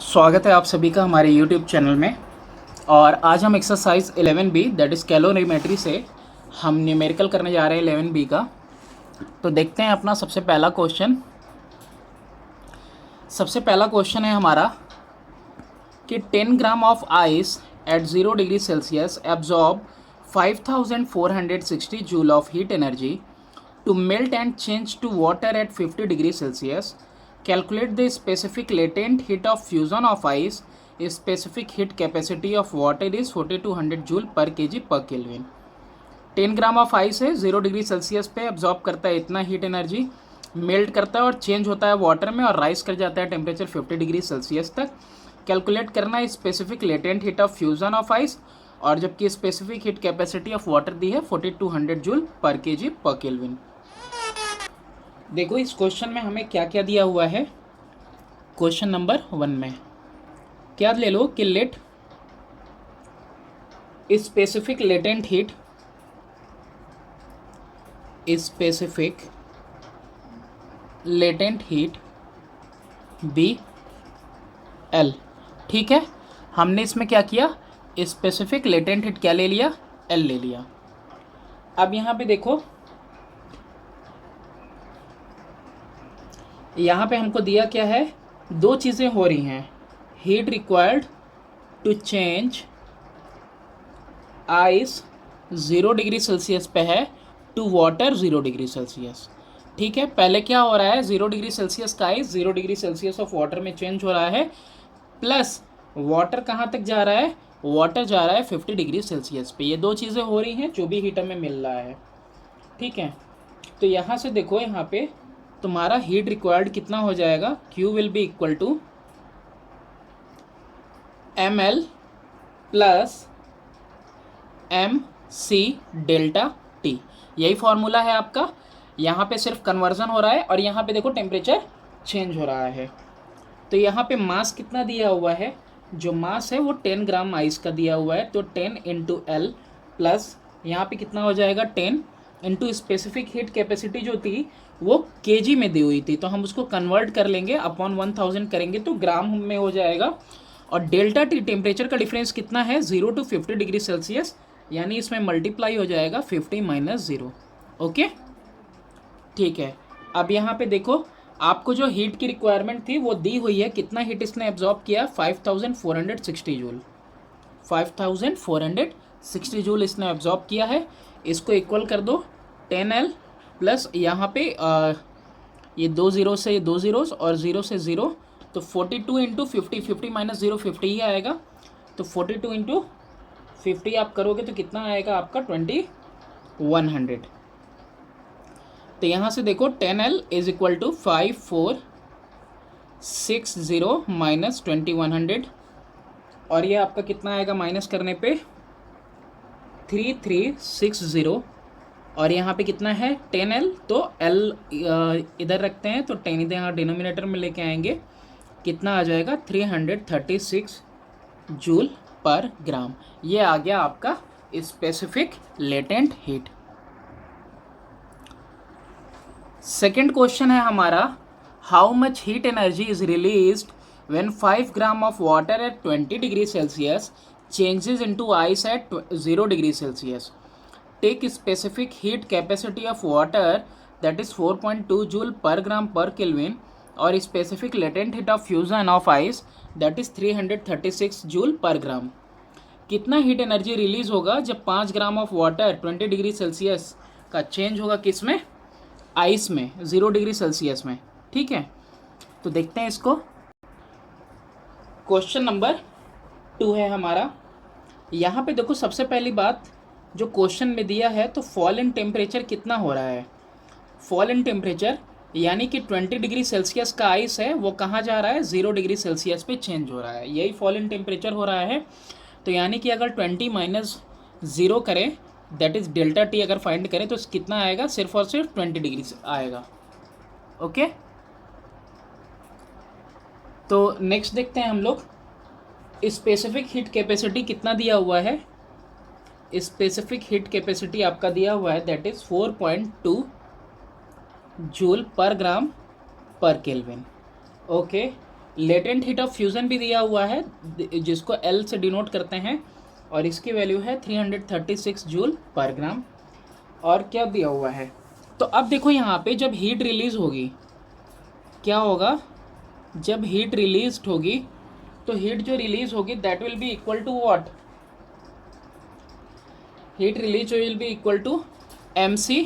स्वागत है आप सभी का हमारे YouTube चैनल में। और आज हम exercise 11B that is calorimetry से हम न्यूमेरिकल करने जा रहे हैं 11B का। तो देखते हैं अपना सबसे पहला क्वेश्चन है हमारा कि 10 gram of ice at 0 degree Celsius absorb 5460 joule of heat energy to melt and change to water at 50 degree Celsius. Calculate the specific latent heat of fusion of ice. Specific heat capacity of water is 4200 joule per kg per Kelvin. 10 gram of ice है, 0 degree Celsius पे absorb करता है इतना heat energy, melt करता है और change होता है वाटर में और राइज कर जाता है टेम्परेचर 50 डिग्री सेल्सियस तक। कैलकुलेट करना है specific latent heat of fusion of ice, और जबकि specific heat capacity of water दी है 4200 जूल पर केजी पर केल्विन। देखो इस क्वेश्चन में हमें क्या क्या दिया हुआ है। क्वेश्चन नंबर 1 में क्या ले लो कि let specific latent heat be L. ठीक है, हमने इसमें क्या किया, स्पेसिफिक लेटेंट हीट क्या ले लिया, एल ले लिया। अब यहाँ पे देखो, यहाँ पे हमको दिया क्या है, दो चीज़ें हो रही हैं। Heat required to change ice 0 degree Celsius पे है टू वाटर 0 डिग्री सेल्सियस। ठीक है, पहले क्या हो रहा है, 0 डिग्री सेल्सियस का ice 0 degree Celsius of water में चेंज हो रहा है, प्लस वाटर कहाँ तक जा रहा है, वाटर जा रहा है 50 डिग्री सेल्सियस पे। ये दो चीज़ें हो रही हैं जो भी हीटर में मिल रहा है। ठीक है, तो यहाँ से देखो, यहाँ पे तुम्हारा हीट रिक्वायर्ड कितना हो जाएगा, Q will be equal to ml plus MC delta T। यही फॉर्मूला है आपका। यहाँ पे सिर्फ कन्वर्जन हो रहा है और यहाँ पे देखो टेम्परेचर चेंज हो रहा है। तो यहाँ पे मास कितना दिया हुआ है, जो मास है वो 10 ग्राम आइस का दिया हुआ है, तो 10 इंटू एल प्लस यहाँ पे कितना हो जाएगा 10 इंटू स्पेसिफिक हीट कैपेसिटी जो थी वो केजी में दी हुई थी, तो हम उसको कन्वर्ट कर लेंगे, अपॉन 1000 करेंगे तो ग्राम में हो जाएगा। और डेल्टा टी टेम्परेचर का डिफरेंस कितना है, 0 टू 50 डिग्री सेल्सियस, यानी इसमें मल्टीप्लाई हो जाएगा 50 माइनस 0। ओके, ठीक है। अब यहाँ पे देखो, आपको जो हीट की रिक्वायरमेंट थी वो दी हुई है, कितना हीट इसने एब्जॉर्ब किया, 5460 जूल। 5460 जूल इसने एब्जॉर्ब किया है। इसको इक्वल कर दो 10L प्लस यहाँ पे ये 2 जीरो से 2 जीरोस और 0 से 0, तो 42 इंटू 50 माइनस 0 50 ही आएगा। तो 42 इंटू 50 आप करोगे तो कितना आएगा आपका 2100। तो यहाँ से देखो 10L is equal to 5460 minus 2100, और ये आपका कितना आएगा माइनस करने पे 3360, और यहाँ पे कितना है 10L, तो L इधर रखते हैं तो 10 इधर यहाँ डिनोमिनेटर में लेके आएंगे, कितना आ जाएगा 336 जूल पर ग्राम। ये आ गया आपका specific latent heat. Second question है हमारा, how much heat energy is released when 5 gram of water at 20 degree Celsius changes into ice at 0 degree Celsius. Take specific heat capacity of water that is 4.2 joule per gram per Kelvin और specific latent heat of fusion of ice that is 336 joule per gram. कितना heat energy release होगा जब 5 ग्राम of water 20 degree Celsius का change होगा, किस में, ice में 0 degree Celsius में। ठीक है, तो देखते हैं इसको। क्वेश्चन नंबर 2 है हमारा। यहाँ पे देखो, सबसे पहली बात जो क्वेश्चन में दिया है, तो फॉल इन टेम्परेचर कितना हो रहा है, फॉल इन टेम्परेचर यानी कि 20 डिग्री सेल्सियस का आइस है वो कहाँ जा रहा है, 0 डिग्री सेल्सियस पे चेंज हो रहा है, यही फॉल इन टेम्परेचर हो रहा है। तो यानी कि अगर 20 माइनस 0 करें, दैट इज़ डेल्टा टी, अगर फाइंड करें तो कितना आएगा, सिर्फ और सिर्फ 20 डिग्री आएगा। ओके, तो नेक्स्ट देखते हैं हम लोग, स्पेसिफिक हीट कैपेसिटी कितना दिया हुआ है। स्पेसिफिक हीट कैपेसिटी आपका दिया हुआ है दैट इज़ 4.2 जूल पर ग्राम पर kelvin. Okay, latent heat of fusion भी दिया हुआ है जिसको L से डिनोट करते हैं, और इसकी वैल्यू है 336 जूल पर ग्राम। और क्या दिया हुआ है, तो अब देखो यहाँ पे जब हीट रिलीज होगी क्या होगा, जब हीट रिलीज होगी तो हीट जो रिलीज होगी that will be equal to what, heat release will be equal to MC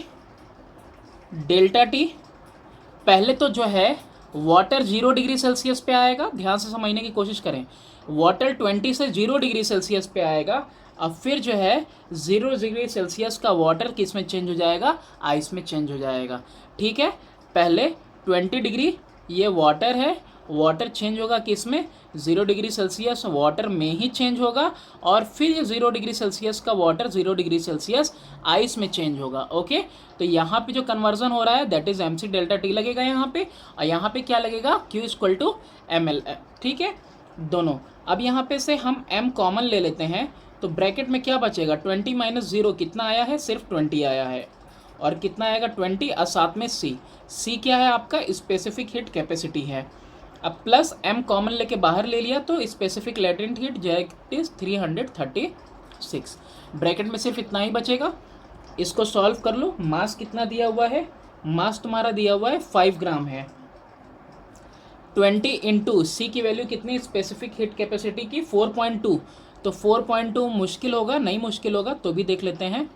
delta T. पहले तो जो है वाटर 0 डिग्री सेल्सियस पे आएगा, ध्यान से समझने की कोशिश करें, वाटर 20 से 0 डिग्री सेल्सियस पे आएगा। अब फिर जो है 0 डिग्री सेल्सियस का वाटर किस में चेंज हो जाएगा, आइस में चेंज हो जाएगा। ठीक है, पहले 20 डिग्री ये वाटर है, वाटर चेंज होगा किस में, 0 डिग्री सेल्सियस वाटर में ही चेंज होगा, और फिर ये 0 डिग्री सेल्सियस का वाटर 0 डिग्री सेल्सियस आइस में चेंज होगा। ओके, तो यहाँ पे जो कन्वर्जन हो रहा है that is MC delta T लगेगा यहाँ पे, और यहाँ पे क्या लगेगा, Q इक्वल टू ML। ठीक है दोनों। अब यहाँ पे से हम M कॉमन ले लेते हैं, तो ब्रैकेट में क्या बचेगा, 20 माइनस 0 कितना आया है, सिर्फ 20 आया है, और कितना आएगा 20, और साथ में C क्या है आपका, स्पेसिफिक हीट कैपेसिटी है। अब प्लस M कॉमन लेके बाहर ले लिया तो स्पेसिफिक लेटेंट हीट जो इज 336, ब्रैकेट में सिर्फ इतना ही बचेगा। इसको सॉल्व कर लो, मास कितना दिया हुआ है, मास तुम्हारा दिया हुआ है 5 ग्राम है, 20 इंटू C की वैल्यू कितनी, स्पेसिफिक हीट कैपेसिटी की 4.2, तो 4.2 मुश्किल होगा, नहीं मुश्किल होगा तो भी देख लेते हैं,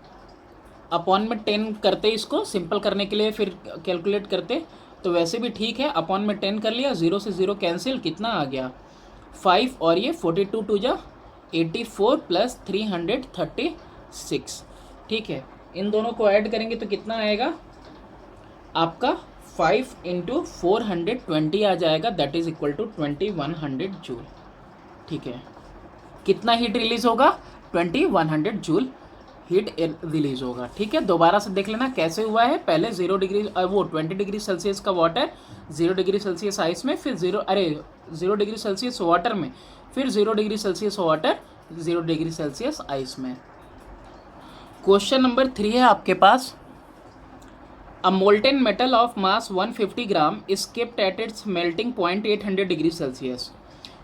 अपॉन में 10 करते, इसको सिंपल करने के लिए फिर कैलकुलेट करते, तो वैसे भी ठीक है, अपॉन में 10 कर लिया, 0 से 0 कैंसिल, कितना आ गया 5, और ये 42 टू जा 84 प्लस 336। ठीक है, इन दोनों को ऐड करेंगे तो कितना आएगा आपका 5 इंटू 420 आ जाएगा, that is equal to 2100 joule. ठीक है, कितना हीट रिलीज होगा, 2100 जूल हीट रिलीज होगा। ठीक है, दोबारा से देख लेना कैसे हुआ है, पहले 0 डिग्री वो 20 डिग्री सेल्सियस का वाटर 0 डिग्री सेल्सियस आइस में, फिर 0 डिग्री सेल्सियस वाटर में, फिर 0 degree Celsius water 0 degree Celsius ice में। क्वेश्चन नंबर 3 है आपके पास, a molten metal of mass 150 gram is kept at its melting point 800 degree Celsius.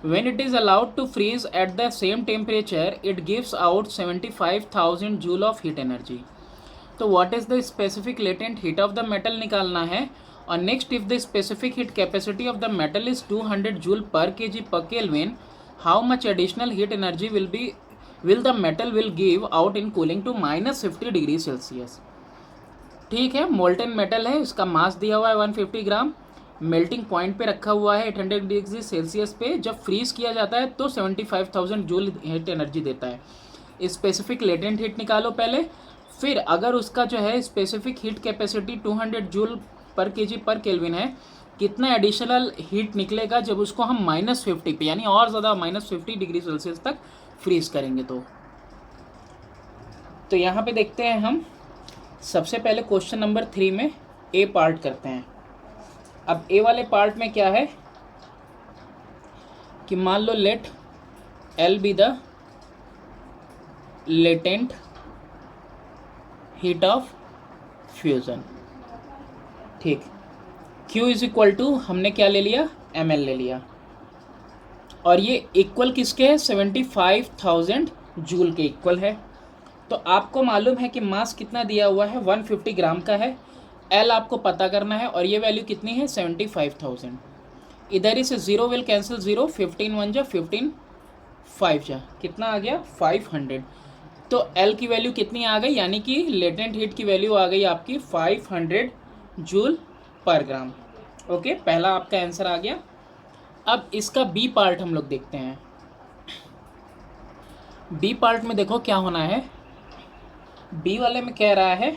When it is allowed to freeze at the same temperature, it gives out 75,000 joule of heat energy. तो what is the specific latent heat of the metal निकालना है, और next if the specific heat capacity of the metal is 200 joule per kg per Kelvin, how much additional heat energy will the metal will give out in cooling to -50 degree Celsius. ठीक है, molten metal है, इसका मास दिया हुआ है 150 ग्राम, melting point पे रखा हुआ है 800 डिग्री सेल्सियस पे, जब फ्रीज किया जाता है तो 75,000 जूल हीट एनर्जी देता है। स्पेसिफिक लेटेंट हीट निकालो पहले, फिर अगर उसका जो है स्पेसिफिक हीट कैपेसिटी 200 जूल पर केजी पर केल्विन है, कितना एडिशनल हीट निकलेगा जब उसको हम -50 पे यानी और ज़्यादा -50 डिग्री सेल्सियस तक फ्रीज करेंगे। तो यहाँ पे देखते हैं हम, सबसे पहले क्वेश्चन नंबर 3 में ए पार्ट करते हैं। अब ए वाले पार्ट में क्या है कि मान लो let L be the latent heat of fusion. ठीक, Q इज इक्वल टू हमने क्या ले लिया, ML ले लिया, और ये इक्वल किसके है, 75,000 जूल के इक्वल है। तो आपको मालूम है कि मास कितना दिया हुआ है, 150 ग्राम का है, L आपको पता करना है, और ये वैल्यू कितनी है 75,000। इधर ही से 0 विल कैंसिल, 0 15 1 जा 15 5 जा, कितना आ गया 500। तो L की वैल्यू कितनी आ गई, यानी कि लेटेंट हीट की वैल्यू आ गई आपकी 500 जूल पर ग्राम। ओके, पहला आपका आंसर आ गया। अब इसका बी पार्ट हम लोग देखते हैं। बी पार्ट में देखो क्या होना है, बी वाले में कह रहा है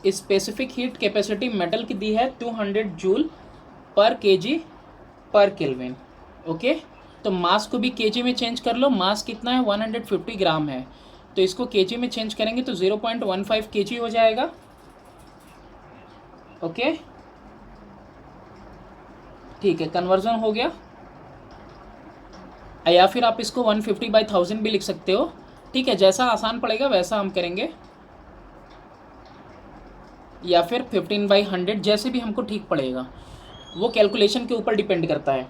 स्पेसिफिक हीट कैपेसिटी मेटल की दी है 200 जूल पर केजी पर केल्विन। ओके, तो मास को भी केजी में चेंज कर लो, मास कितना है 150 ग्राम है, तो इसको केजी में चेंज करेंगे तो 0.15 केजी हो जाएगा। ओके, ठीक है, कन्वर्जन हो गया। या फिर आप इसको 150/1000 भी लिख सकते हो। ठीक है, जैसा आसान पड़ेगा वैसा हम करेंगे, या फिर 15/100, जैसे भी हमको ठीक पड़ेगा, वो कैलकुलेशन के ऊपर डिपेंड करता है।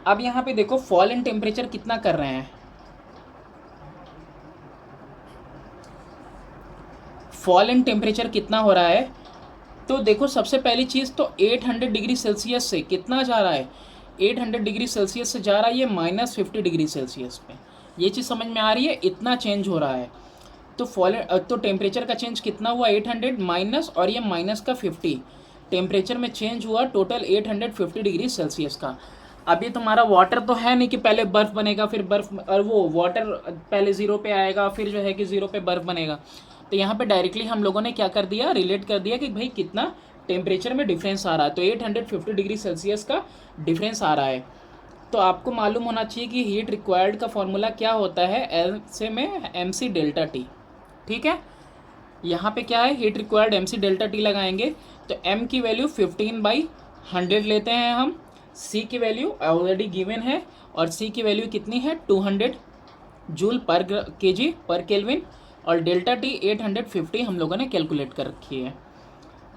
अब यहाँ पे देखो फॉल इन टेम्परेचर कितना कर रहे हैं, फॉल इन टेम्परेचर कितना हो रहा है। तो देखो सबसे पहली चीज़ तो 800 डिग्री सेल्सियस से कितना जा रहा है, 800 डिग्री सेल्सियस से जा रहा है ये -50 डिग्री सेल्सियस पे। ये चीज़ समझ में आ रही है, इतना चेंज हो रहा है। तो तो टेम्परेचर का चेंज कितना हुआ, 800 माइनस, और ये माइनस का 50, टेम्परेचर में चेंज हुआ टोटल 850 डिग्री सेल्सियस का। अब ये तुम्हारा वाटर तो है नहीं कि पहले बर्फ़ बनेगा फिर बर्फ़, और वो वाटर पहले ज़ीरो पे आएगा फिर जो है कि ज़ीरो पे बर्फ़ बनेगा। तो यहाँ पे डायरेक्टली हम लोगों ने क्या कर दिया, रिलेट कर दिया कि भाई कितना टेम्परेचर में डिफरेंस आ रहा है। तो 850 डिग्री सेल्सियस का डिफरेंस आ रहा है। तो आपको मालूम होना चाहिए कि हीट रिक्वायर्ड का फॉर्मूला क्या होता है, ऐसे में MC डेल्टा टी। ठीक है, यहाँ पे क्या है, heat required MC delta T लगाएंगे। तो M की वैल्यू 15/100 लेते हैं हम, C की वैल्यू ऑलरेडी गिवन है, और C की वैल्यू कितनी है 200 जूल पर kg पर केल्विन, और डेल्टा टी 850 हम लोगों ने कैलकुलेट कर रखी है।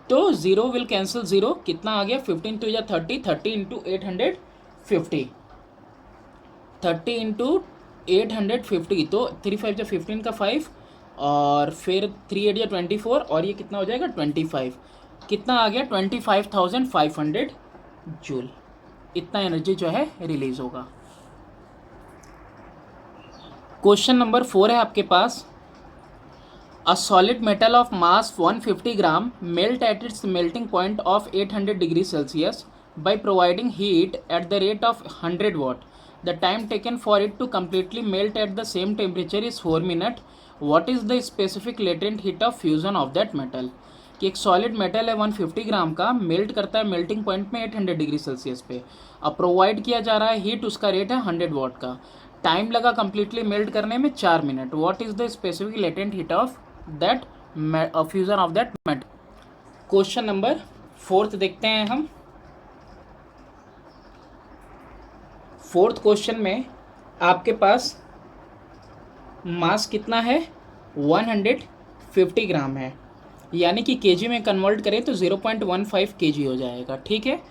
तो ज़ीरो विल कैंसिल ज़ीरो, कितना आ गया 15 टू या 30, 30 इंटू 850, 30 इंटू 850, तो 3 5 या 15 का 5, और फिर 3 8 या 24, और ये कितना हो जाएगा 25, कितना आ गया 25,500 जूल। इतना एनर्जी जो है रिलीज़ होगा। क्वेश्चन नंबर 4 है आपके पास, A solid metal of mass 150 gram melt at its melting point of 800 degrees Celsius by providing heat at the rate of 100 watt. The time taken for it to completely melt at the same temperature is 4 minutes. What is the specific latent heat of fusion of that metal? कि एक solid metal है 150 ग्राम का, melt करता है melting point में 800 degree Celsius पे। अब provide किया जा रहा है हीट, उसका रेट है 100 वाट का, टाइम लगा कम्प्लीटली मेल्ट करने में 4 minute. What is the specific latent heat of that fusion of that metal. Question number 4 देखते हैं हम। 4th क्वेश्चन में आपके पास मास कितना है 150 ग्राम है, यानी कि केजी में कन्वर्ट करें तो 0.15 केजी हो जाएगा। ठीक है,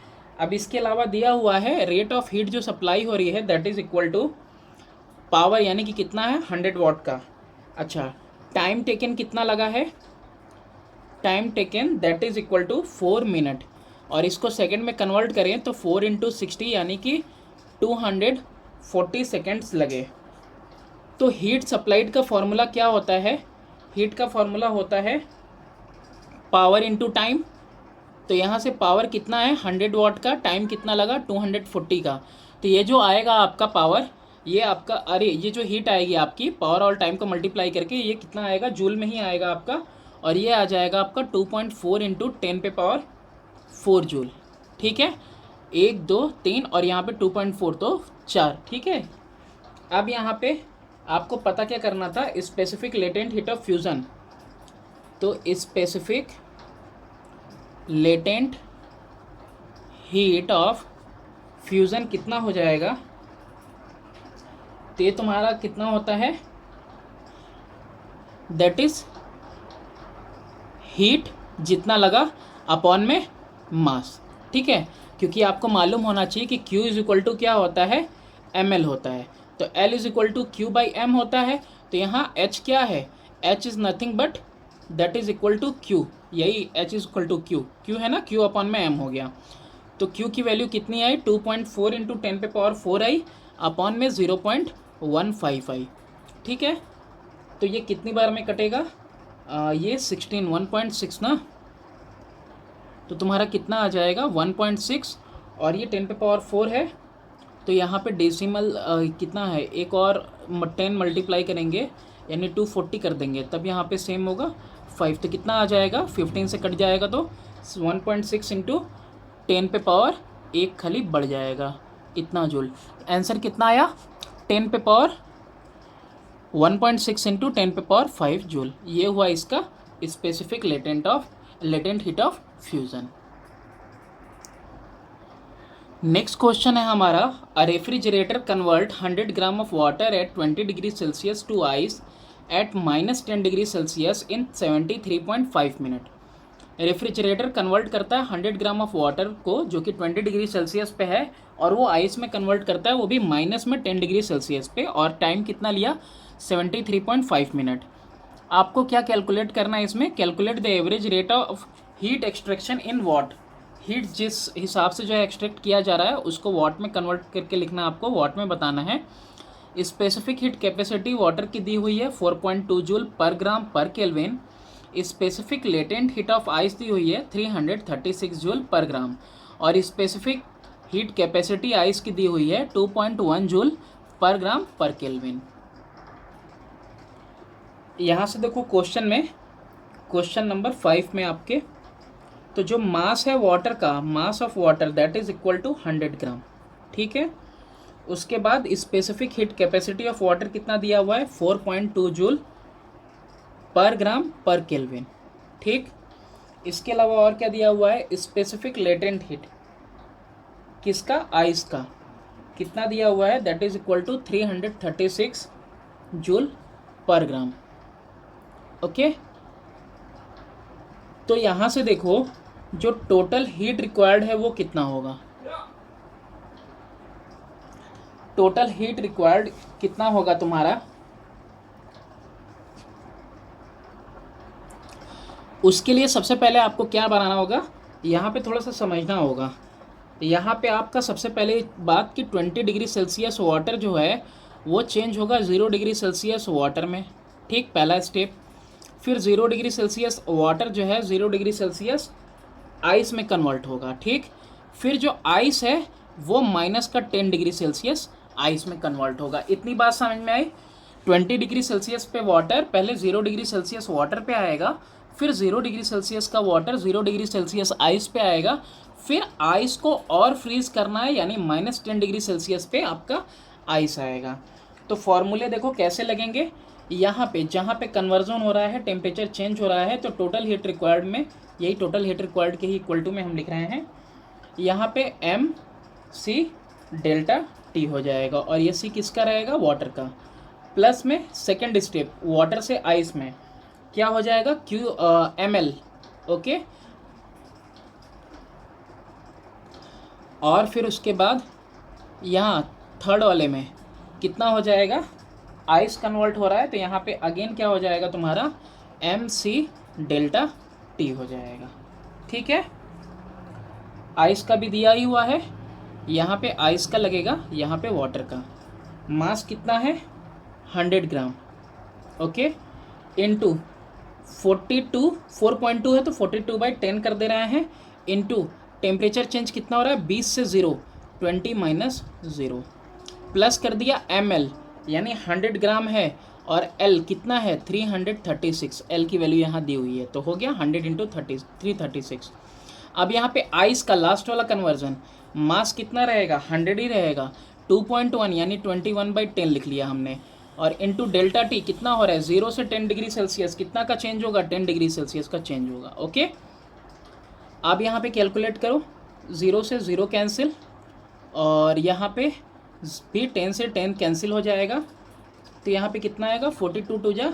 अब इसके अलावा दिया हुआ है रेट ऑफ हीट जो सप्लाई हो रही है that is equal to power, यानी कि कितना है 100 वाट का। अच्छा, टाइम टेकन कितना लगा है, time taken that is equal to 4 minute, और इसको सेकंड में कन्वर्ट करें तो 4 इंटू 60 यानी कि 240 सेकेंड्स लगे। तो हीट सप्लाइड का फॉर्मूला क्या होता है, हीट का फॉर्मूला होता है पावर इंटू टाइम। तो यहाँ से पावर कितना है 100 वाट का, टाइम कितना लगा 240 का। तो ये जो आएगा आपका पावर, ये आपका, अरे ये जो हीट आएगी आपकी पावर और टाइम को मल्टीप्लाई करके ये कितना आएगा, जूल में ही आएगा आपका, और ये आ जाएगा आपका 2.4 इंटू 10 पे पावर 4 जूल। ठीक है, 1 2 3 और यहाँ पे 2.4 तो 4। ठीक है, अब यहाँ पे आपको पता क्या करना था, specific latent heat of fusion. तो specific latent heat of fusion कितना हो जाएगा, तो ये तुम्हारा कितना होता है, दैट इज हीट जितना लगा अपॉन में मास। ठीक है, क्योंकि आपको मालूम होना चाहिए कि Q इज इक्वल टू क्या होता है, ml होता है। तो L is equal to Q by M होता है। तो यहाँ H क्या है, H is nothing but that is equal to Q, यही H is equal to Q है ना, Q अपॉन में M हो गया। तो Q की वैल्यू कितनी आई 2.4 इंटू 10 पे पावर 4 आई अपॉन में 0.15 आई। ठीक है, तो ये कितनी बार में कटेगा, ये 1.6 ना, तो तुम्हारा कितना आ जाएगा 1.6, और ये 10 पे पावर 4 है। तो यहाँ पे डेसिमल कितना है, एक और 10 मल्टीप्लाई करेंगे यानी 240 कर देंगे, तब यहाँ पे सेम होगा 5। तो कितना आ जाएगा, 15 से कट जाएगा तो 1.6 इंटू 10 पे पावर 1 खाली बढ़ जाएगा, इतना जूल। आंसर कितना आया 10 पे पावर 1.6 इंटू 10 पे पावर 5 जूल। ये हुआ इसका specific latent heat of fusion. Next question है हमारा, a refrigerator convert 100 gram of water at 20 degree Celsius to ice at -10 degree Celsius in 73.5 minute. Refrigerator convert करता है 100 ग्राम ऑफ वाटर को जो कि 20 डिग्री सेल्सियस पे है, और वो आइस में कन्वर्ट करता है, वो भी माइनस में 10 डिग्री सेल्सियस पे, और टाइम कितना लिया 73.5 मिनट। आपको क्या कैलकुलेट करना है इसमें, calculate the average rate of heat extraction in watt. Heat जिस हिसाब से जो है एक्सट्रैक्ट किया जा रहा है उसको वाट में कन्वर्ट करके लिखना, आपको वाट में बताना है। स्पेसिफिक हीट कैपेसिटी वाटर की दी हुई है 4.2 जूल पर ग्राम पर kelvin. Specific latent heat of ice दी हुई है 336 जूल पर ग्राम, और स्पेसिफिक हीट कैपेसिटी आइस की दी हुई है 2.1 जूल पर ग्राम पर केल्विन। यहाँ से देखो क्वेश्चन में, क्वेश्चन नंबर 5 में आपके, तो जो मास है वाटर का, mass of water that is equal to 100 gram, ठीक है। उसके बाद specific heat capacity of water कितना दिया हुआ है 4.2 जूल पर ग्राम पर केल्विन, ठीक। इसके अलावा और क्या दिया हुआ है, स्पेसिफिक लेटेंट हीट किसका, आइस का, कितना दिया हुआ है, that is equal to 336 joule पर ग्राम, ओके। तो यहाँ से देखो जो टोटल हीट रिक्वायर्ड है वो कितना होगा, टोटल हीट रिक्वायर्ड कितना होगा तुम्हारा, उसके लिए सबसे पहले आपको क्या बनाना होगा, यहाँ पे थोड़ा सा समझना होगा। यहाँ पे आपका सबसे पहले बात कि 20 डिग्री सेल्सियस वाटर जो है वो चेंज होगा 0 डिग्री सेल्सियस वाटर में, ठीक, पहला स्टेप। फिर 0 डिग्री सेल्सियस वाटर जो है 0 डिग्री सेल्सियस आइस में कन्वर्ट होगा, ठीक। फिर जो आइस है वो माइनस का 10 डिग्री सेल्सियस आइस में कन्वर्ट होगा। इतनी बात समझ में आई। 20 डिग्री सेल्सियस पे वाटर पहले 0 डिग्री सेल्सियस वाटर पे आएगा, फिर 0 डिग्री सेल्सियस का वाटर 0 डिग्री सेल्सियस आइस पे आएगा, फिर आइस को और फ्रीज करना है यानी -10 डिग्री सेल्सियस पे आपका आइस आएगा। तो फॉर्मूले देखो कैसे लगेंगे, यहाँ पे जहाँ पे कन्वर्जन हो रहा है, टेम्परेचर चेंज हो रहा है, तो टोटल हीट रिक्वायर्ड में, यही टोटल हीट रिक्वायर्ड के ही इक्वल टू में हम लिख रहे हैं, यहाँ पे MC डेल्टा T हो जाएगा, और ये C किसका रहेगा, वाटर का, प्लस में सेकेंड स्टेप वाटर से आइस में क्या हो जाएगा, ML, ओके। और फिर उसके बाद यहाँ थर्ड वाले में कितना हो जाएगा, आइस कन्वर्ट हो रहा है, तो यहाँ पे अगेन क्या हो जाएगा तुम्हारा MC डेल्टा T हो जाएगा, ठीक है। आइस का भी दिया ही हुआ है, यहाँ पे आइस का लगेगा, यहाँ पे वाटर का। मास कितना है 100 ग्राम, ओके, इनटू 4.2 है तो 42/10 कर दे रहे हैं, इनटू टेम्परेचर चेंज कितना हो रहा है 20 से 0, 20 - 0, प्लस कर दिया ML यानी 100 ग्राम है, और L कितना है 336, L की वैल्यू यहाँ दी हुई है, तो हो गया 100 × 336। अब यहाँ पे आइस का लास्ट वाला कन्वर्जन, मास कितना रहेगा 100 ही रहेगा, 2.1 यानी 21/10 लिख लिया हमने, और इनटू डेल्टा T कितना हो रहा है 0 से 10 डिग्री सेल्सियस, कितना का चेंज होगा 10 डिग्री सेल्सियस का चेंज होगा, ओके। अब यहाँ पे कैलकुलेट करो, 0 से 0 कैंसिल, और यहाँ पे भी 10 से 10 कैंसिल हो जाएगा, तो यहाँ पे कितना आएगा 42 2 जा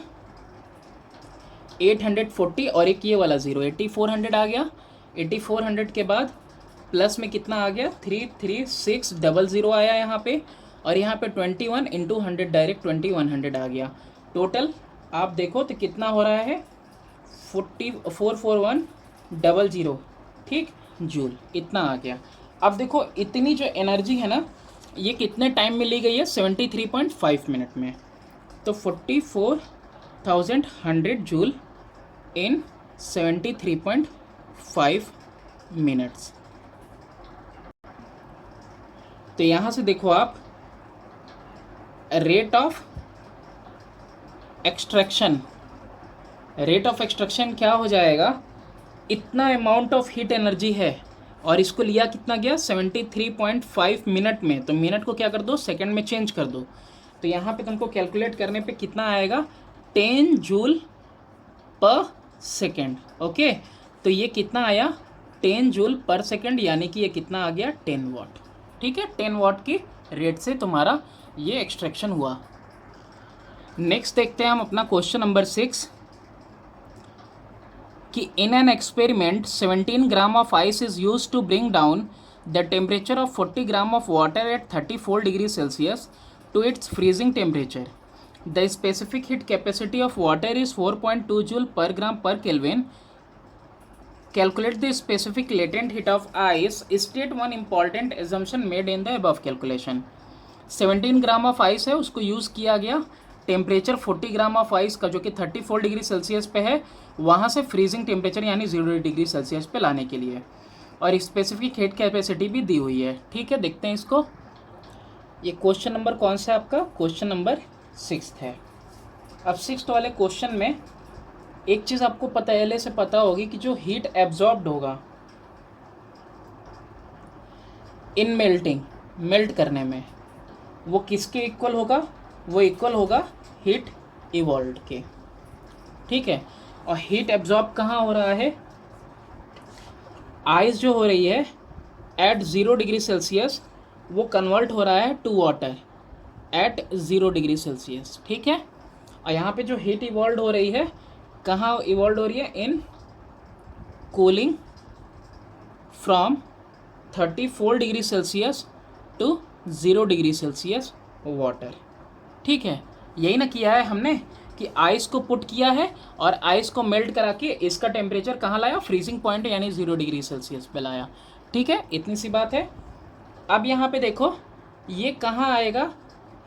840, और एक ये वाला 0 8400 आ गया। 8400 के बाद प्लस में कितना आ गया 33600 आया यहाँ पे, और यहाँ पे 21 × 100 डायरेक्ट 2100 आ गया। टोटल आप देखो तो कितना हो रहा है 44100, ठीक, जूल, इतना आ गया। अब देखो इतनी जो एनर्जी है ना, ये कितने टाइम में ली गई है 73.5 मिनट में, तो 44,100 जूल इन 73.5 मिनट्स। तो यहाँ से देखो आप रेट ऑफ एक्सट्रैक्शन क्या हो जाएगा, इतना अमाउंट ऑफ हीट एनर्जी है और इसको लिया कितना गया 73.5 मिनट में, तो मिनट को क्या कर दो सेकंड में चेंज कर दो, तो यहाँ पे तुमको कैलकुलेट करने पे कितना आएगा 10 जूल पर सेकेंड, ओके। तो ये कितना आया 10 जूल पर सेकेंड, यानी कि ये कितना आ गया 10 वाट, ठीक है। 10 वाट की रेट से तुम्हारा ये एक्सट्रैक्शन हुआ। नेक्स्ट देखते हैं हम अपना क्वेश्चन नंबर 6, कि in an experiment 17 gram of ice is use to bring down the temperature of 40 gram of water at 34 degree Celsius to its freezing temperature. The specific heat capacity of water is 4.2 joule पर gram पर kelvin. Calculate the specific latent heat of ice. State one important assumption made in the above calculation. 17 gram of ice है, उसको use किया गया temperature 40 gram of ice का जो कि 34 degree Celsius पे है, वहाँ से फ्रीजिंग टेम्परेचर यानी 0 डिग्री सेल्सियस पे लाने के लिए, और स्पेसिफिक हीट कैपेसिटी भी दी हुई है. ठीक है, देखते हैं इसको. ये क्वेश्चन नंबर कौन सा है आपका? क्वेश्चन नंबर 6 है. अब 6 वाले क्वेश्चन में एक चीज़ आपको पहले से पता होगी कि जो हीट एब्जॉर्ब्ड होगा इन मेल्ट करने में, वो किसके इक्वल होगा? वो इक्वल होगा हीट इवॉल्व के. ठीक है, और हीट एब्जॉर्ब कहाँ हो रहा है? आइस जो हो रही है एट 0 डिग्री सेल्सियस, वो कन्वर्ट हो रहा है to water at 0 degree Celsius. ठीक है, और यहाँ पे जो हीट इवॉल्व हो रही है, कहाँ इवॉल्व हो रही है? In cooling from 34 degree Celsius to 0 degree Celsius water. ठीक है, यही ना किया है हमने कि आइस को पुट किया है और आइस को मेल्ट करा के इसका टेम्परेचर कहाँ लाया? फ्रीजिंग पॉइंट यानी 0 डिग्री सेल्सियस पे लाया. ठीक है, इतनी सी बात है. अब यहाँ पे देखो, ये कहाँ आएगा?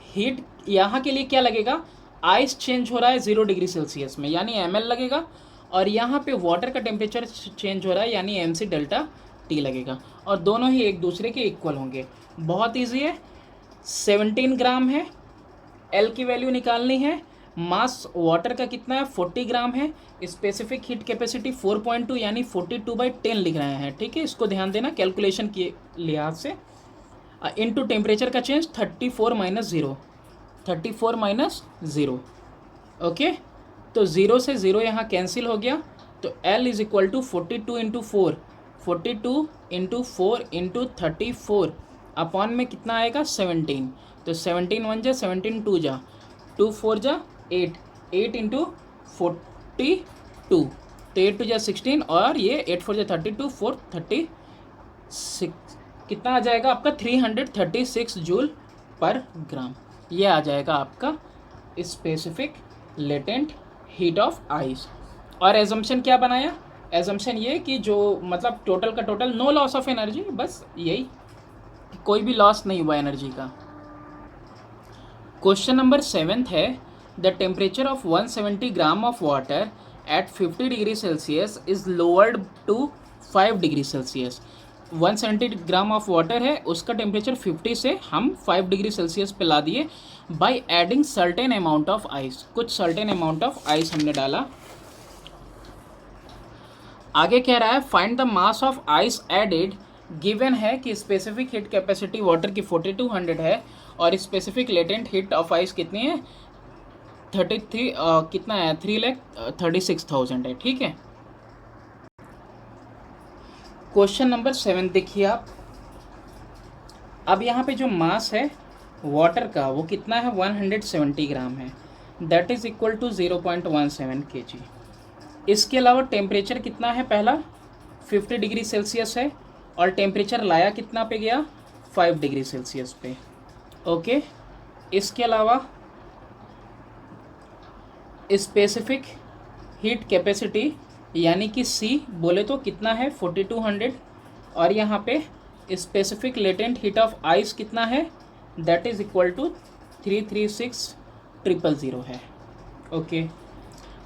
हीट यहाँ के लिए क्या लगेगा? आइस चेंज हो रहा है 0 डिग्री सेल्सियस में यानी ml लगेगा, और यहाँ पे वाटर का टेम्परेचर चेंज हो रहा है यानी mc डेल्टा t लगेगा, और दोनों ही एक दूसरे के इक्वल होंगे. बहुत इजी है. 17 ग्राम है, L की वैल्यू निकालनी है. मास वाटर का कितना है? 40 ग्राम है. स्पेसिफिक हीट कैपेसिटी 4.2 यानी 42/10 लिख रहे हैं. ठीक है, इसको ध्यान देना कैलकुलेशन के लिहाज से. इनटू टेम्परेचर का चेंज 34 माइनस ज़ीरो. ओके, तो 0 से 0 यहाँ कैंसिल हो गया, तो L is equal to 42 into 4 into 34 upon में कितना आएगा? 17. तो 17 1 जा, 17 2 जा, 2 4 जा 8 इंटू 42, तो 8 2 जा 16, और ये 8 4 जा 32, 4 36, कितना आ जाएगा आपका? 336 जूल पर ग्राम. ये आ जाएगा आपका specific latent heat of ice. और एजम्पशन क्या बनाया? एजम्पशन ये कि जो मतलब टोटल का total, no loss of energy, बस यही, कोई भी लॉस नहीं हुआ एनर्जी का. क्वेश्चन नंबर 7 है, the temperature of 170 gram of water at 50 degree Celsius is lowered to 5 degree Celsius. 170 gram of water है, उसका टेम्परेचर 50 से हम 5 डिग्री सेल्सियस पे ला दिए by adding certain amount of ice. कुछ सर्टेन अमाउंट ऑफ आइस हमने डाला. आगे कह रहा है find the mass of ice added. Given है कि स्पेसिफिक हीट कैपेसिटी वाटर की 4200 है और specific latent heat of ice कितनी है? 33 कितना है? 3,36,000 है. ठीक है, क्वेश्चन नंबर 7 देखिए आप. अब यहाँ पे जो मास है वाटर का वो कितना है? 170 ग्राम है, that is equal to 0.17 kg. इसके अलावा टेम्परेचर कितना है? पहला 50 डिग्री सेल्सियस है, और टेम्परेचर लाया कितना पे गया? 5 डिग्री सेल्सियस पे. ओके, इसके अलावा स्पेसिफिक हीट कैपेसिटी यानी कि C बोले तो कितना है? 4200, और यहाँ पे specific latent heat of ice कितना है? दैट इज इक्वल टू 336,000 है. ओके,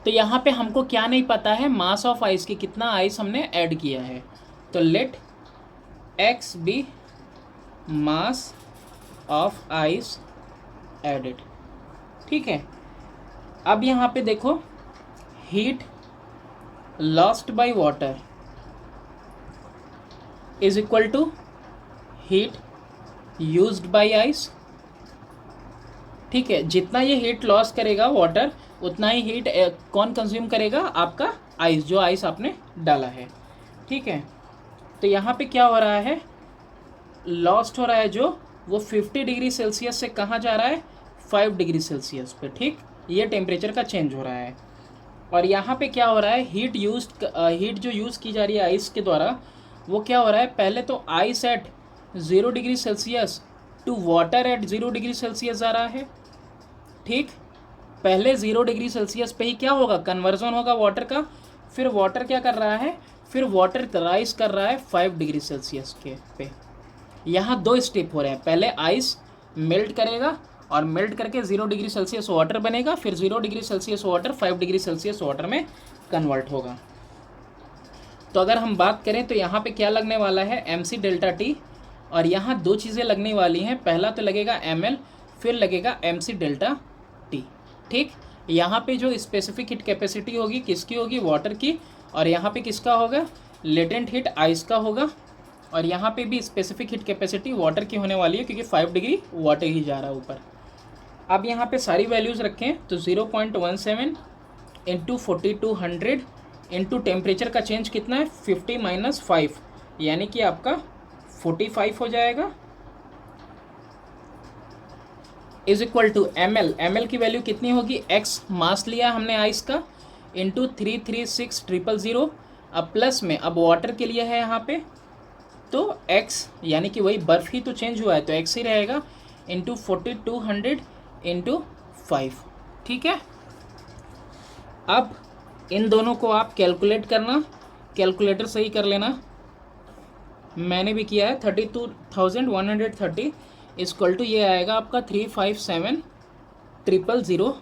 तो यहाँ पे हमको क्या नहीं पता है? मास ऑफ आइस की कितना आइस हमने ऐड किया है. तो let x be mass of ice added. ठीक है, अब यहाँ पे देखो, heat lost by water is equal to heat used by ice. ठीक है, जितना ये हीट लॉस करेगा वाटर, उतना ही हीट कौन कंज्यूम करेगा? आपका आइस, जो आइस आपने डाला है. ठीक है, तो यहाँ पे क्या हो रहा है? लॉस्ट हो रहा है जो, वो 50 डिग्री सेल्सियस से कहाँ जा रहा है? 5 डिग्री सेल्सियस पे. ठीक, ये टेम्परेचर का चेंज हो रहा है. और यहाँ पे क्या हो रहा है, हीट जो यूज़ की जा रही है आइस के द्वारा, वो क्या हो रहा है, पहले तो ice at 0 degree Celsius to water at 0 degree Celsius जा रहा है। ठीक, पहले 0 डिग्री सेल्सियस पे ही क्या होगा, कन्वर्जन होगा वाटर का। फिर वाटर क्या कर रहा है, फिर वाटर राइज कर रहा है 5 डिग्री सेल्सियस के पे। यहाँ दो स्टेप हो रहे हैं, पहले आइस मेल्ट करेगा और मेल्ट करके 0 डिग्री सेल्सियस वाटर बनेगा, फिर 0 degree Celsius water 5 degree Celsius water में कन्वर्ट होगा। तो अगर हम बात करें तो यहाँ पे क्या लगने वाला है, MC डेल्टा टी, और यहाँ दो चीज़ें लगने वाली हैं, पहला तो लगेगा ML, फिर लगेगा MC डेल्टा टी। ठीक, यहाँ पे जो स्पेसिफिक हीट कैपेसिटी होगी किसकी होगी, वाटर की, और यहाँ पे किसका होगा, लेटेंट हीट आइस का होगा, और यहाँ पे भी स्पेसिफिक हीट कैपेसिटी वाटर की होने वाली है क्योंकि 5 डिग्री वाटर ही जा रहा है ऊपर। अब यहाँ पे सारी वैल्यूज़ रखें तो 0.17 इंटू 4200 इंटू टेम्परेचर का चेंज कितना है, 50 - 5, यानी कि आपका 45 हो जाएगा, is equal to M L की वैल्यू कितनी होगी, एक्स मास लिया हमने आइस का, इंटू 336000। अब प्लस में अब वाटर के लिए है यहाँ पे, तो एक्स यानी कि वही बर्फ़ ही तो चेंज हुआ है तो एक्स ही रहेगा, इंटू 4200 इंटू 5। ठीक है, अब इन दोनों को आप कैलकुलेट करना, कैलकुलेटर सही कर लेना, मैंने भी किया है। 32,130 इक्वल टू ये आएगा आपका 357,000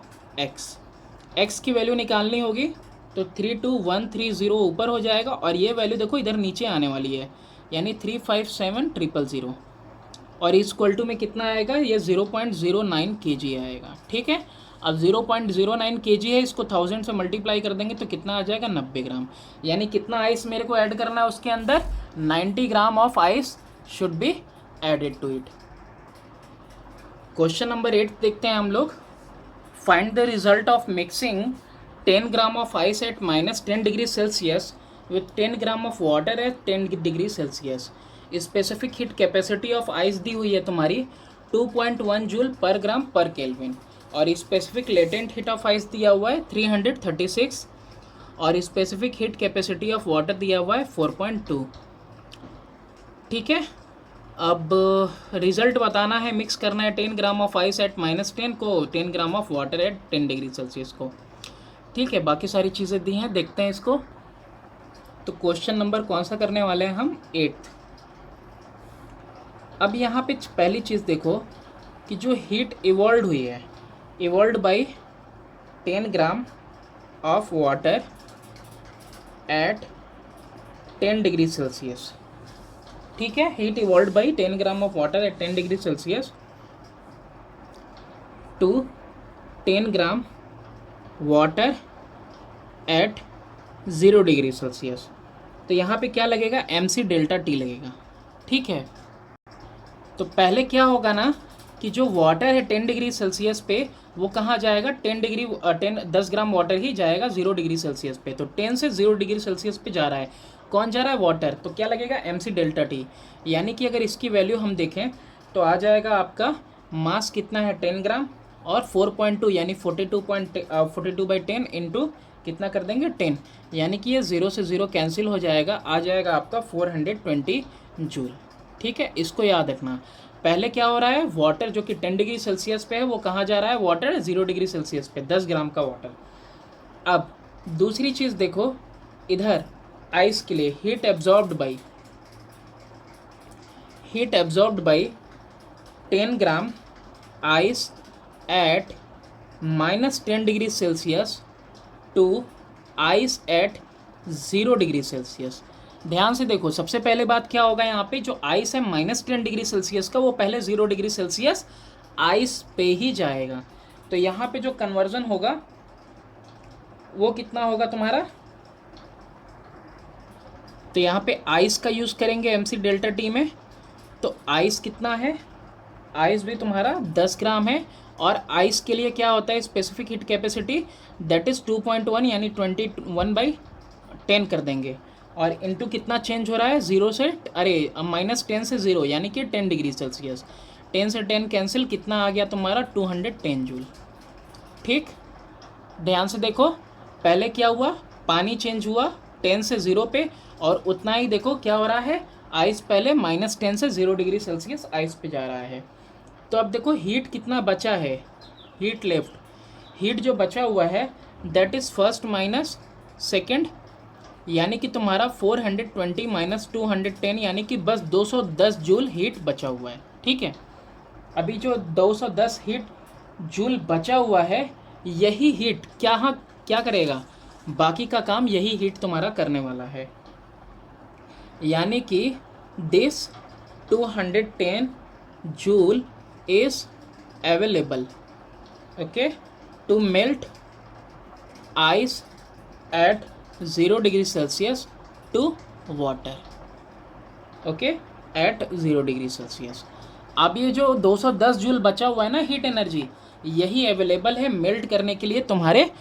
एक्स की वैल्यू निकालनी होगी तो 32130 ऊपर हो जाएगा, और ये वैल्यू देखो इधर नीचे आने वाली है, यानी 357,000, और इक्वल टू में कितना आएगा, ये 0.09 kg आएगा। ठीक है, अब 0.09 kg है, इसको 1000 से मल्टीप्लाई कर देंगे तो कितना आ जाएगा, 90 ग्राम। यानी कितना आइस मेरे को ऐड करना है उसके अंदर, 90 gram of ice should be added to it. Question number 8 देखते हैं हम लोग। Find the result of mixing 10 gram of ice at -10 degree Celsius with 10 gram of water at 10 degree Celsius. Specific heat capacity of ice दी हुई है तुम्हारी 2.1 joule पर gram पर केल्विन, और specific latent heat of ice दिया हुआ है 336, और specific heat capacity of water दिया हुआ है 4.2। ठीक है, अब रिजल्ट बताना है, मिक्स करना है 10 ग्राम ऑफ आइस एट -10 को 10 gram of water at 10 degree Celsius को। ठीक है, बाकी सारी चीज़ें दी हैं, देखते हैं इसको। तो क्वेश्चन नंबर कौन सा करने वाले हैं हम, 8th। अब यहाँ पे पहली चीज़ देखो कि जो हीट इवॉल्व हुई है, evolve by 10 gram of water at 10 degree Celsius. ठीक है, heat evolve by 10 gram of water at 10 degree Celsius to 10 gram water at 0 degree Celsius. तो यहाँ पे क्या लगेगा, MC डेल्टा टी लगेगा। ठीक है, तो पहले क्या होगा ना कि जो वाटर है 10 डिग्री सेल्सियस पे वो कहाँ जाएगा, 10 ग्राम वाटर ही जाएगा 0 डिग्री सेल्सियस पे। तो 10 से 0 डिग्री सेल्सियस पे जा रहा है, कौन जा रहा है, वाटर। तो क्या लगेगा, MC डेल्टा टी। यानी कि अगर इसकी वैल्यू हम देखें तो आ जाएगा आपका मास कितना है 10 ग्राम, और 4.2 यानी 42/10 इंटू कितना कर देंगे 10, यानी कि ये 0 से 0 कैंसिल हो जाएगा, आ जाएगा आपका 420 जूल। ठीक है, इसको याद रखना। पहले क्या हो रहा है, वाटर जो कि 10 डिग्री सेल्सियस पे है वो कहाँ जा रहा है, वाटर 0 डिग्री सेल्सियस पे 10 ग्राम का वाटर। अब दूसरी चीज़ देखो, इधर आइस के लिए heat absorbed by 10 gram ice at -10 degree Celsius to ice at 0 degree Celsius. ध्यान से देखो, सबसे पहले बात क्या होगा, यहाँ पे जो आइस है -10 डिग्री सेल्सियस का वो पहले 0 डिग्री सेल्सियस आइस पे ही जाएगा। तो यहाँ पे जो कन्वर्जन होगा वो कितना होगा तुम्हारा, तो यहाँ पे आइस का यूज़ करेंगे MC डेल्टा टी में। तो आइस कितना है, आइस भी तुम्हारा 10 ग्राम है, और आइस के लिए क्या होता है specific heat capacity, that is 2.1 यानी 21/10 कर देंगे, और इनटू कितना चेंज हो रहा है, 0 से -10 से 0 यानी कि 10 डिग्री सेल्सियस। 10 से 10 कैंसिल, कितना आ गया तुम्हारा 210 जूल। ठीक, ध्यान से देखो, पहले क्या हुआ, पानी चेंज हुआ 10 से 0 पे, और उतना ही देखो क्या हो रहा है, आइस पहले -10 से 0 डिग्री सेल्सियस आइस पे जा रहा है। तो अब देखो हीट कितना बचा है, हीट लेफ्ट, हीट जो बचा हुआ है that is first minus second, यानी कि तुम्हारा 420 माइनस 210, यानी कि बस 210 जूल हीट बचा हुआ है। ठीक है, अभी जो 210 हीट जूल बचा हुआ है, यही हीट क्या करेगा, बाकी का काम यही हीट तुम्हारा करने वाला है। यानी कि this 210 joule is available, okay, to melt ice at 0 degree Celsius to water, okay, at 0 degree Celsius. अब ये जो 210 जूल बचा हुआ है ना हीट एनर्जी, यही अवेलेबल है मेल्ट करने के लिए तुम्हारे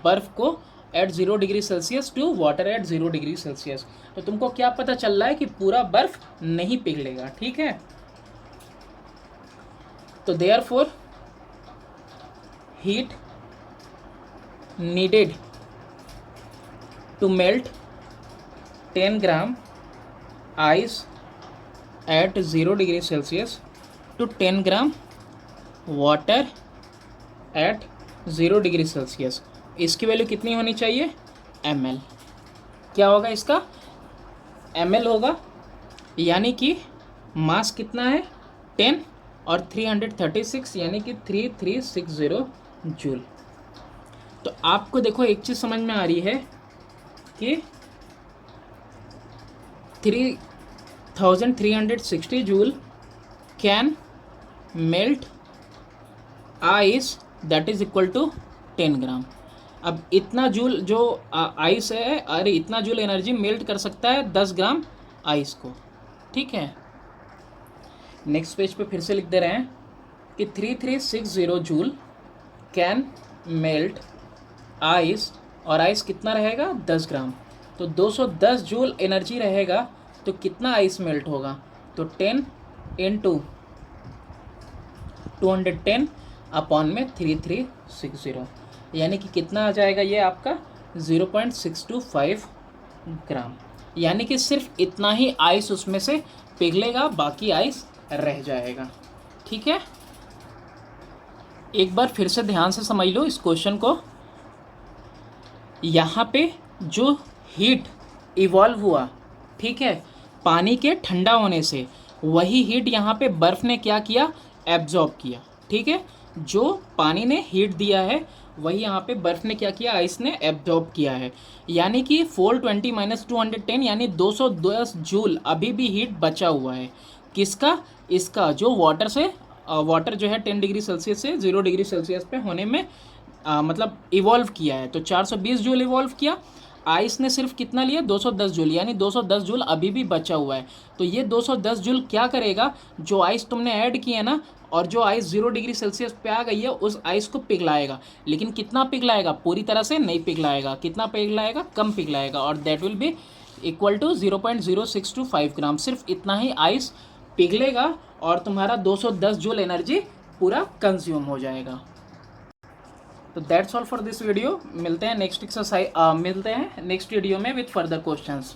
बर्फ़ को at 0 degree Celsius to water at 0 degree Celsius. तो तुमको क्या पता चल रहा है कि पूरा बर्फ़ नहीं पिघलेगा। ठीक है, तो therefore heat needed to melt 10 gram ice at 0 degree Celsius to 10 gram water at 0 degree Celsius. इसकी वैल्यू कितनी होनी चाहिए, ml। क्या होगा इसका, ml होगा, यानी कि मास कितना है 10 और 336 यानी कि 3360 जूल। तो आपको देखो एक चीज़ समझ में आ रही है कि 3360 joule can melt ice that is equal to 10 gram. अब इतना जूल जो आइस है, अरे इतना जूल एनर्जी मेल्ट कर सकता है 10 ग्राम आइस को। ठीक है, नेक्स्ट पेज पे फिर से लिख दे रहे हैं कि 3360 जूल कैन मेल्ट आइस, और आइस कितना रहेगा 10 ग्राम, तो 210 जूल एनर्जी रहेगा, तो कितना आइस मेल्ट होगा, तो 10 इंटू 210 अपॉन में 3360, यानी कि कितना आ जाएगा ये आपका 0.625 ग्राम। यानी कि सिर्फ इतना ही आइस उसमें से पिघलेगा, बाकी आइस रह जाएगा। ठीक है, एक बार फिर से ध्यान से समझ लो इस क्वेश्चन को। यहाँ पे जो हीट इवॉल्व हुआ, ठीक है, पानी के ठंडा होने से, वही हीट यहाँ पे बर्फ़ ने क्या किया, एब्जॉर्ब किया। ठीक है, जो पानी ने हीट दिया है वही यहाँ पे बर्फ़ ने क्या किया, आइस ने एब्जॉर्ब किया है। यानी कि 420 माइनस 210 यानी 210 जूल अभी भी हीट बचा हुआ है। किसका, इसका, जो वाटर से, वाटर जो है 10 डिग्री सेल्सियस से 0 डिग्री सेल्सियस पे होने में मतलब इवॉल्व किया है, तो 420 जूल इवॉल्व किया। आइस ने सिर्फ कितना लिया, 210 जूल, यानी 210 जूल अभी भी बचा हुआ है। तो ये 210 जूल क्या करेगा, जो आइस तुमने ऐड की है ना, और जो आइस 0 डिग्री सेल्सियस पे आ गई है, उस आइस को पिघलाएगा। लेकिन कितना पिघलाएगा, पूरी तरह से नहीं पिघलाएगा। कितना पिघलाएगा, कम पिघलाएगा, और that will be equal to 0.0625 gram. सिर्फ इतना ही आइस पिघलेगा और तुम्हारा 210 जूल एनर्जी पूरा कंज्यूम हो जाएगा। तो that's all for this video. मिलते हैं नेक्स्ट एक्सरसाइज, मिलते हैं नेक्स्ट वीडियो में विथ फर्दर क्वेश्चंस।